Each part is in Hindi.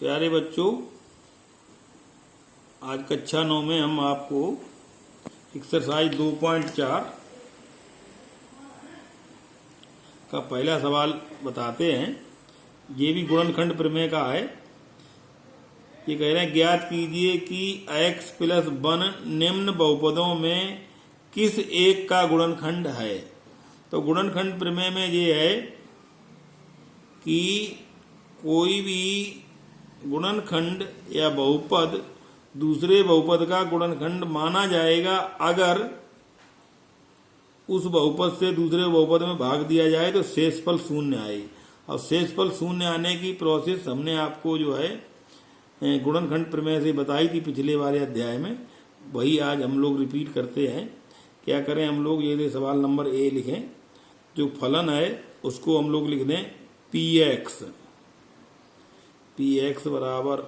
प्यारे बच्चों, आज कक्षा 9 में हम आपको एक्सरसाइज 2.4 का पहला सवाल बताते हैं। ये भी गुणनखंड प्रमेय का है। ये कह रहे हैं ज्ञात कीजिए कि x प्लस 1 निम्न बहुपदों में किस एक का गुणनखंड है। तो गुणनखंड प्रमेय में ये है कि कोई भी गुणनखंड या बहुपद दूसरे बहुपद का गुणनखंड माना जाएगा अगर उस बहुपद से दूसरे बहुपद में भाग दिया जाए तो शेषफल शून्य आए। और शेषफल शून्य आने की प्रोसेस हमने आपको जो है गुणनखंड प्रमेय से बताई थी पिछले वाले अध्याय में। वही आज हम लोग रिपीट करते हैं। क्या करें हम लोग, ये सवाल नंबर ए लिखें। जो फलन है उसको हम लोग लिख दें px बराबर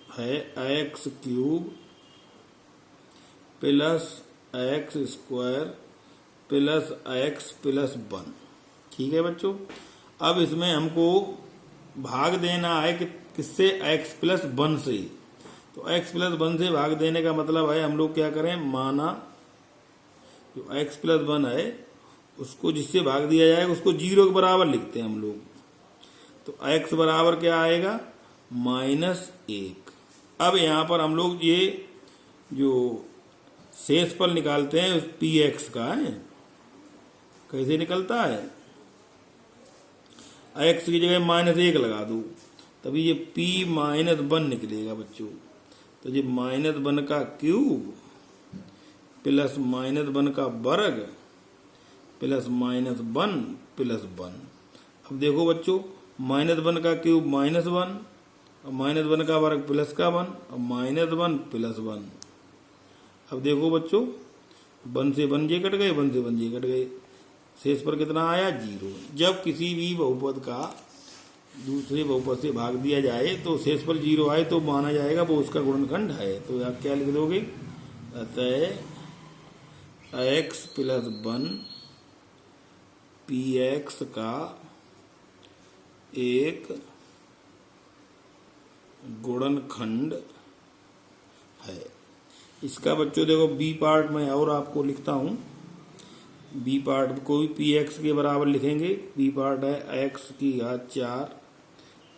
है x cube plus x square plus x plus 1। ठीक है बच्चों। अब इसमें हमको भाग देना है कि किससे, x प्लस 1 से। तो x प्लस 1 से भाग देने का मतलब है हम लोग क्या करें, माना जो x प्लस 1 है उसको जिससे भाग दिया जाएगा उसको 0 के बराबर लिखते हैं हम लोग। तो x बराबर क्या आएगा, -1। अब यहाँ पर हम लोग ये जो शेषफल निकालते हैं उस px का है, कैसे निकलता है, x की जगह -1 लगा दो तभी ये p-1 निकलेगा बच्चों। तो ये -1 का क्यूब प्लस -1 का वर्ग प्लस -1 प्लस 1। अब देखो बच्चों, -1 का क्यूब -1 और -1 का वर्ग प्लस का 1 और -1 प्लस 1। अब देखो बच्चों, 1 से 1 जे कट गए, 1 से 1 जे कट गए, शेष पर कितना आया, 0। जब किसी भी बहुपद का दूसरे बहुपद से भाग दिया जाए तो शेष पर 0 आए तो माना जाएगा वो उसका गुणनखंड है। तो आप क्या लिख दोगे, अतः x प्लस 1 px का एक गुणनखंड है। इसका बच्चों देखो बी पार्ट में और आपको लिखता हूं। बी पार्ट को भी px के बराबर लिखेंगे। बी पार्ट है x की घात 4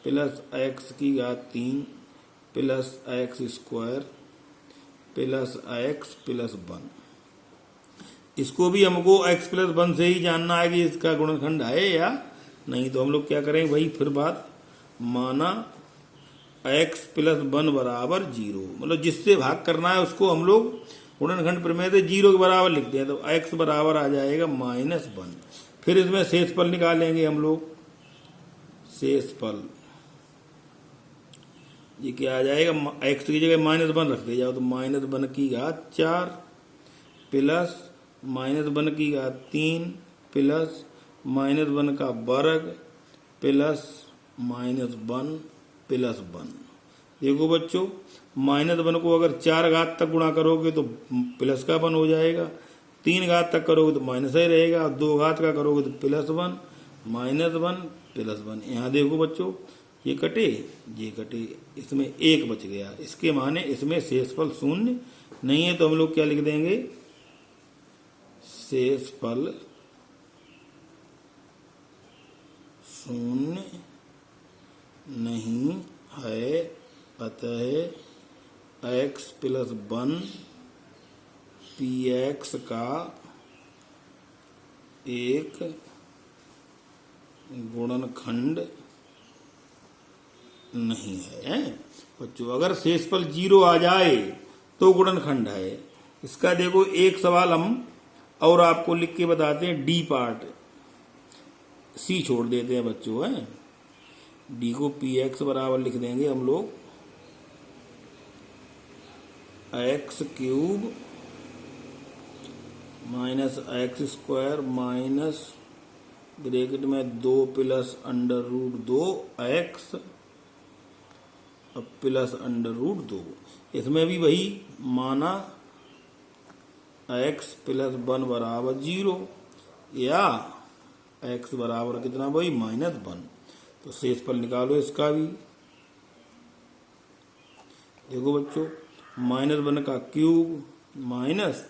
प्लस x की घात 3 plus x square plus x plus 1। इसको भी हमको x प्लस 1 से ही जानना है कि इसका गुणनखंड है या नहीं। तो हम लोग क्या करेंगे, वही फिर बात, माना x प्लस 1 बराबर 0, मतलब जिससे भाग करना है उसको हम लोग गुणनखंड प्रमेय से 0 के बराबर लिखते हैं। तो x बराबर आ जाएगा -1। फिर इसमें शेषफल निकालेंगे हम लोग। शेषफल ये क्या आ जाएगा, x की जगह -1 रख दे जाओ तो -1 की घात 4 प्लस -1 की घात 3 प्लस -1 का वर्ग प्लस -1 प्लस 1। देखो बच्चों, -1 को अगर 4 घात तक गुणा करोगे तो प्लस का 1 हो जाएगा, 3 घात तक करोगे तो माइनस ही रहेगा, 2 घात का करोगे तो प्लस 1 -1 प्लस 1। यहाँ देखो बच्चों, ये कटे ये कटे, इसमें 1 बच गया। इसके माने इसमें शेषफल शून्य नहीं है। तो हम लोग क्या लिख देंगे, शेषफल शून्य नहीं है, अतः x प्लस 1 px का एक गुणनखंड नहीं है। बच्चों अगर शेषफल 0 आ जाए तो गुणनखंड है। इसका देखो एक सवाल हम और आपको लिख के बताते हैं। डी पार्ट, सी छोड़ देते हैं बच्चों, है डी को px बराबर लिख देंगे हम लोग x cube minus x square minus bracket में 2 प्लस √2 x प्लस √2। इसमें भी वही माना x प्लस 1 बराबर 0 या x बराबर कितना भाई, -1। तो शेषफल निकालो इसका भी, देखो बच्चों, -1 का क्यूब माइनस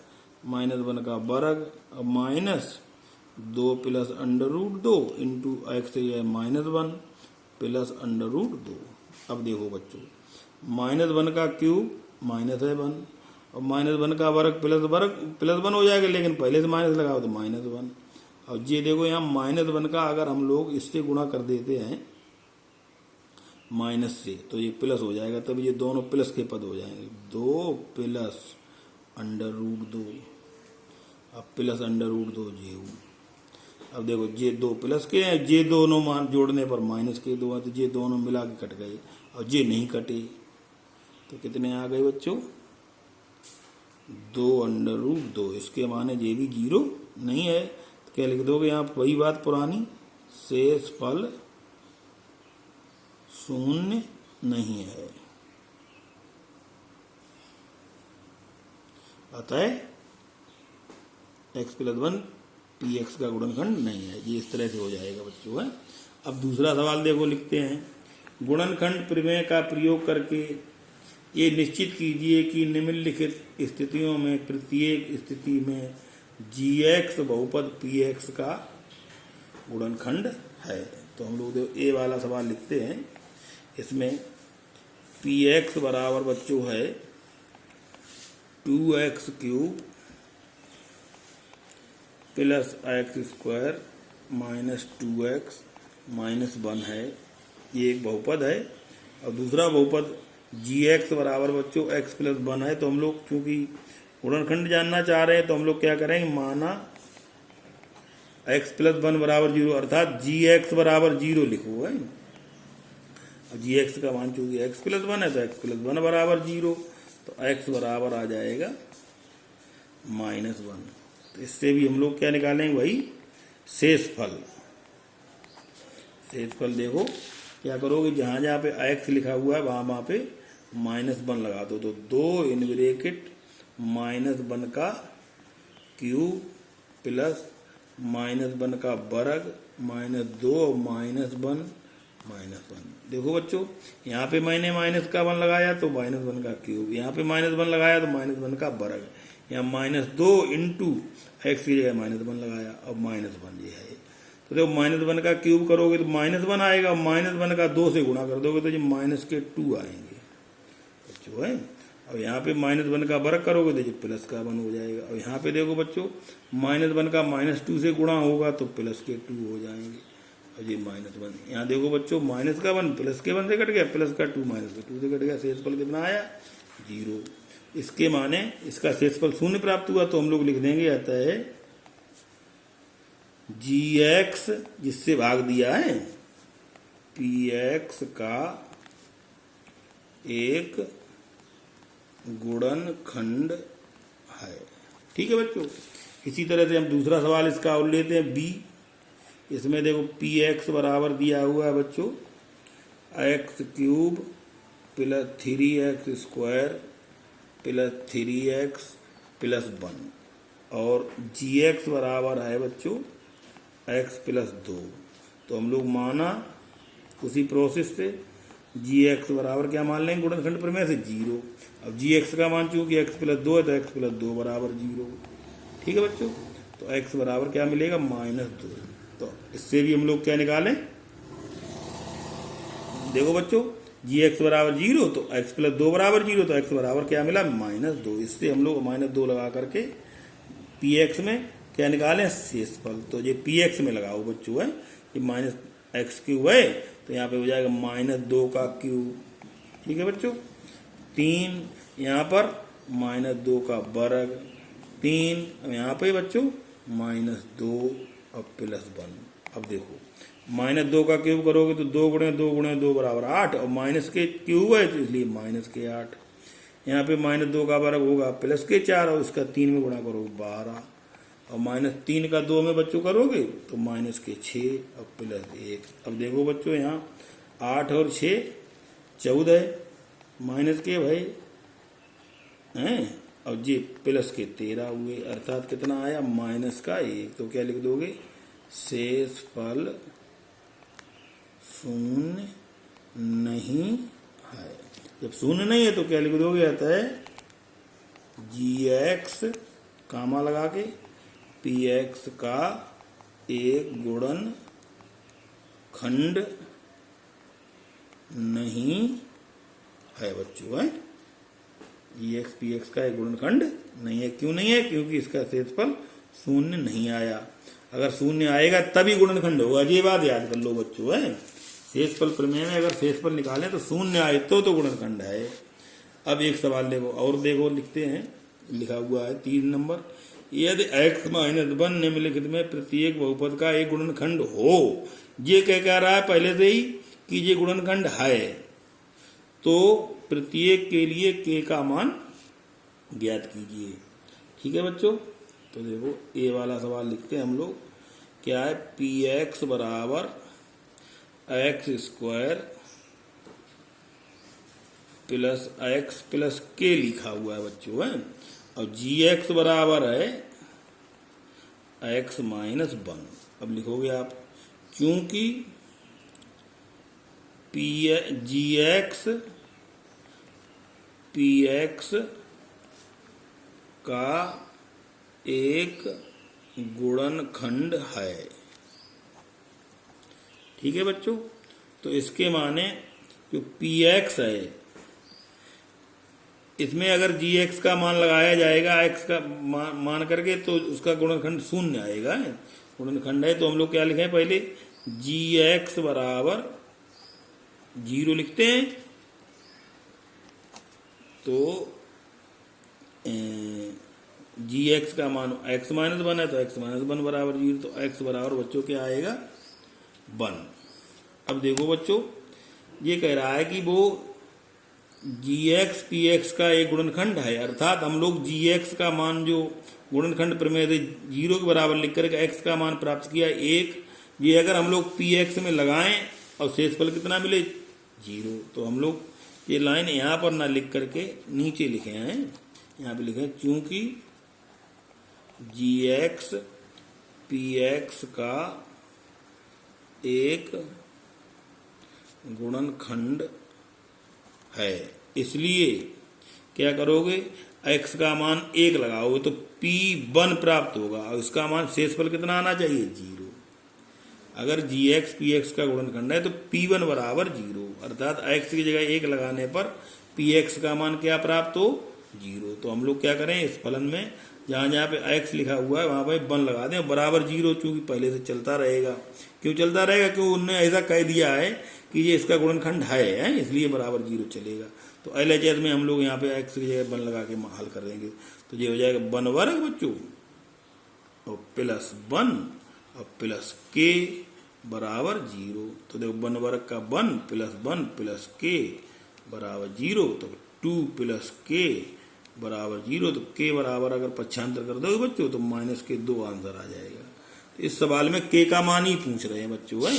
-1 का वर्ग और माइनस 2 प्लस √2 इंटू एक्स है -1 प्लस √2। अब देखो बच्चों, -1 का क्यूब माइनस है 1 और -1 का वर्ग प्लस 1 हो जाएगा, लेकिन पहले से माइनस लगाओ तो -1। और ये देखो यहाँ -1 का अगर हम लोग इससे गुणा कर देते हैं माइनस से तो ये प्लस हो जाएगा, तब ये दोनों प्लस के पद हो जाएंगे। 2 प्लस √2 अब प्लस √2 ये। अब देखो ये 2 प्लस के हैं, ये दोनों मान जोड़ने पर माइनस के 2 हैं, तो ये दोनों मिला के कट गए और ये नहीं कटे, तो कितने आ गए बच्चों? 2 √2। इसके माने ये भी 0 नहीं है, तो क्या लिख दोगे यहाँ? वही बात पुरानी, शेषफल 0 नहीं है। अतः x + 1 px का गुणनखंड नहीं है। ये इस तरह से हो जाएगा बच्चों। है अब दूसरा सवाल देखो, लिखते हैं, गुणनखंड प्रमेय का प्रयोग करके ये निश्चित कीजिए कि निम्नलिखित स्थितियों में प्रत्येक स्थिति में gx बहुपद px का गुणनखंड है। तो हम लोग ए वाला सवाल लिखते हैं। इसमें px बराबर बच्चों है 2x³ plus x² minus 2x minus 1 है, ये एक बहुपद है। और दूसरा बहुपद gx बराबर बच्चों x + 1 है। तो हम लोग चूंकि गुणनखंड जानना चाह रहे हैं तो हम लोग क्या करेंगे, माना x + 1 बराबर 0, अर्थात gx बराबर 0 लिखो है। gx का मान चूंकि x + 1 है तो x + 1 बराबर 0, तो x बराबर आ जाएगा -1। तो इससे भी हम लोग क्या निकालेंगे भाई, शेषफल। शेषफल देखो क्या करोगे, जहां जहां पे x लिखा हुआ है वहां वहां पे -1 लगा दो, तो 2 इन ब्रैकेट -1 का क्यूब प्लस -1 का वर्ग -2 -1 -1। देखो बच्चों, यहाँ पे मैंने -1 लगाया तो -1 का क्यूब, यहाँ पे -1 लगाया तो -1 का वर्ग, यहाँ -2 इंटू एक्स की जगह -1 लगाया और -1 ये है। तो देखो -1 का क्यूब करोगे तो -1 आएगा, -1 का 2 से गुणा कर दोगे तो ये -2 आएंगे बच्चों। है और यहाँ पे -1 का वर्ग करोगे तो ये +1 हो जाएगा। और यहाँ पे देखो बच्चों, -1 का -2 से गुणा होगा तो +2 हो जाएंगे और ये -1। यहाँ देखो बच्चों, -1 +1 से कट गया, +2 -2 से कट गया, शेषफल कितना आया? 0। इसके माने इसका शेषफल 0 प्राप्त हुआ। तो हम लोग लिख देंगे, अतः gx जिससे भाग दिया है px का एक गुणनखंड है। ठीक है बच्चों। इसी तरह से हम दूसरा सवाल इसका और लेते हैं, b। इसमें देखो px बराबर दिया हुआ है बच्चों x³ plus 3x² plus 3x plus 1 और gx बराबर है बच्चों x + 2। तो हम लोग माना उसी प्रोसेस से gx बराबर क्या मान लेंगे गुणनखंड प्रमेय से? 0। अब gx का मान चूंकि x + 2 है तो x + 2 बराबर 0। ठीक है बच्चों। तो x बराबर क्या मिलेगा? -2। तो इससे भी हम लोग क्या निकालें, देखो बच्चों, gx बराबर 0 तो x + 2 बराबर 0, तो x बराबर क्या मिला? -2। इससे हम लोग -2 लगा करके px में क्या निकालें? शेषफल। तो ये px में लगाओ बच्चों, है ये -x³ है तो यहाँ पे हो जाएगा -2 का क्यूब। ठीक है बच्चों। 3 यहाँ पर -2 का वर्ग, 3 यहाँ पे बच्चों -2 और +1। अब देखो -2 का क्यूब करोगे तो 2 × 2 × 2 बराबर 8 और माइनस के क्यूब है तो इसलिए -8। यहाँ पे -2 का वर्ग होगा +4 और इसका 3 में गुणा करोगे 12 और -3 का 2 में बच्चों करोगे तो -6 और +1। अब देखो बच्चों, यहाँ 8 और 6 14 माइनस के भाई हैं और ये +13 हुए, अर्थात कितना आया? -1। तो क्या लिख दोगे? शेषफल 0 नहीं है। जब शून्य नहीं है तो क्या लिख दोगे, आता है gx कामा लगा के px का एक गुणन खंड नहीं है बच्चों, है gx px का एक गुणनखंड नहीं है। क्यों नहीं है? क्योंकि इसका शेषफल शून्य नहीं आया। अगर शून्य आएगा तभी गुणनखंड होगा, ये बात याद कर लो बच्चों, है शेषफल प्रमेय में अगर शेषफल निकालें तो शून्य आए तो गुणनखंड है। अब एक सवाल देखो और देखो, लिखते हैं, लिखा हुआ है 3 नंबर, यदि x-1 निम्नलिखित में प्रत्येक बहुपद का एक गुणनखंड हो, ये कह रहा है पहले से ही कि ये गुणनखंड है, तो प्रत्येक के लिए k का मान ज्ञात कीजिए। ठीक है बच्चों, तो देखो ए वाला सवाल लिखते हैं हम लोग, क्या है, px बराबर x² plus x plus k लिखा हुआ है बच्चों, है, और gx बराबर है x-1। अब लिखोगे आप, क्योंकि gx px का एक गुणनखंड है। ठीक है बच्चों, तो इसके माने जो px है, इसमें अगर gx का मान लगाया जाएगा x का मान करके, तो उसका गुणनखंड शून्य आएगा। गुणनखंड है तो हम लोग क्या लिखें, पहले gx बराबर 0 लिखते हैं, तो gx का मान x-1 है, तो x-1 बराबर 0, तो x बराबर बच्चों क्या आएगा, 1। अब देखो बच्चों, ये कह रहा है कि वो gx px का एक गुणनखंड है, अर्थात हम लोग gx का मान जो गुणनखंड प्रमेय से 0 के बराबर लिख करके x का मान प्राप्त किया 1, ये अगर हम लोग px में लगाएं और शेषफल कितना मिले, 0, तो हम लोग ये लाइन यहाँ पर ना लिख करके नीचे लिखे हैं, यहाँ पे लिखे, क्योंकि gx px का एक गुणनखंड है, इसलिए क्या करोगे, x का मान 1 लगाओगे तो p1 प्राप्त होगा, और इसका मान शेषफल कितना आना चाहिए, 0। अगर gx px का गुणनखंड है तो p1 बराबर 0, अर्थात x की जगह 1 लगाने पर px का मान क्या प्राप्त हो, 0। तो हम लोग क्या करें, इस फलन में जहाँ जहाँ पे x लिखा हुआ है वहाँ पे 1 लगा दें, बराबर 0, चूंकि पहले से चलता रहेगा। क्यों चलता रहेगा, क्यों उन्होंने ऐसा कह दिया है कि ये इसका गुणनखंड है, इसलिए बराबर 0 चलेगा। तो LHS में हम लोग यहाँ पे x की जगह 1 लगा के हल कर देंगे, तो ये हो जाएगा 1 वर्ग बच्चों, और प्लस 1 और प्लस k बराबर 0। तो देखो 1 वर्ग का 1 प्लस k बराबर 0, तो 2 प्लस k बराबर 0, तो k बराबर अगर पक्षांतर कर दोगे बच्चों तो -2 आंसर आ जाएगा। तो इस सवाल में k का मान ही पूछ रहे हैं बच्चों, है।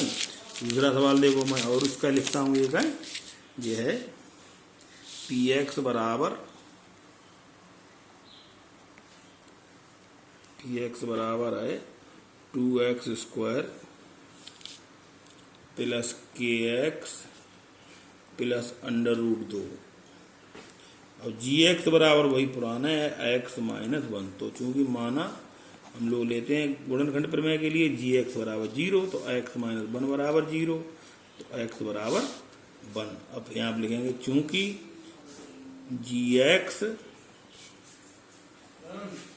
दूसरा सवाल देखो, मैं और उसका लिखता हूँ, एक है, ये है px बराबर है 2x² प्लस kx प्लस √2, और gx बराबर वही पुराना है x-1। तो चूंकि माना हम लोग लेते हैं गुणनखंड प्रमेय के लिए gx बराबर 0, तो x-1 बराबर 0, तो x बराबर 1। अब यहाँ पे लिखेंगे, चूंकि gx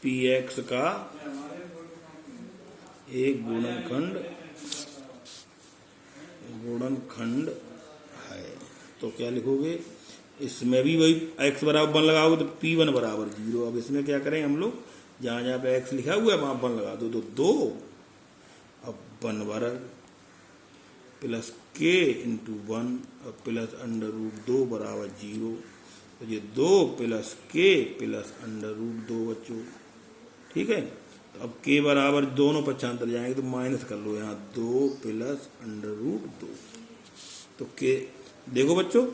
px का एक गुणनखंड है, तो क्या लिखोगे, इसमें भी वही x बराबर 1 लगाओगे तो p1 बराबर 0। अब इसमें क्या करें हम लोग, जहाँ जहाँ पे x लिखा हुआ है वहाँ 1 लगा दो, तो 2, अब 1 वर्ग प्लस k इंटू 1 और प्लस √2 बराबर 0, तो ये 2 प्लस k प्लस √2 बच्चों। ठीक है, तो अब k बराबर दोनों पक्षांतर जाएंगे तो माइनस कर लो यहाँ, 2 प्लस √2, तो k देखो बच्चों,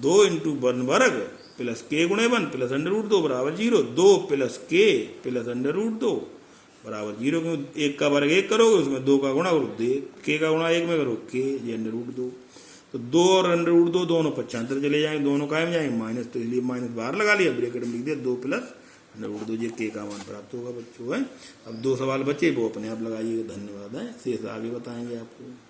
2 इंटू 1 वर्ग प्लस k गुणे 1 प्लस √2 बराबर 0, 2 प्लस k प्लस √2 बराबर 0। क्यों, 1 का वर्ग 1 करोगे, उसमें 2 का गुणा करो, k का गुणा 1 में करो k ये √2, तो 2 और √2 दोनों 75 चले जाएंगे, दोनों कायम जाएंगे, माइनस, तो इसलिए माइनस बाहर लगा लिया, ब्रैकेट में लिख दिया 2 प्लस √2, ये के का मान प्राप्त होगा बच्चों है। अब 2 सवाल बचे, वो अपने आप लगाइएगा। धन्यवाद है, शेष आगे बताएंगे आपको।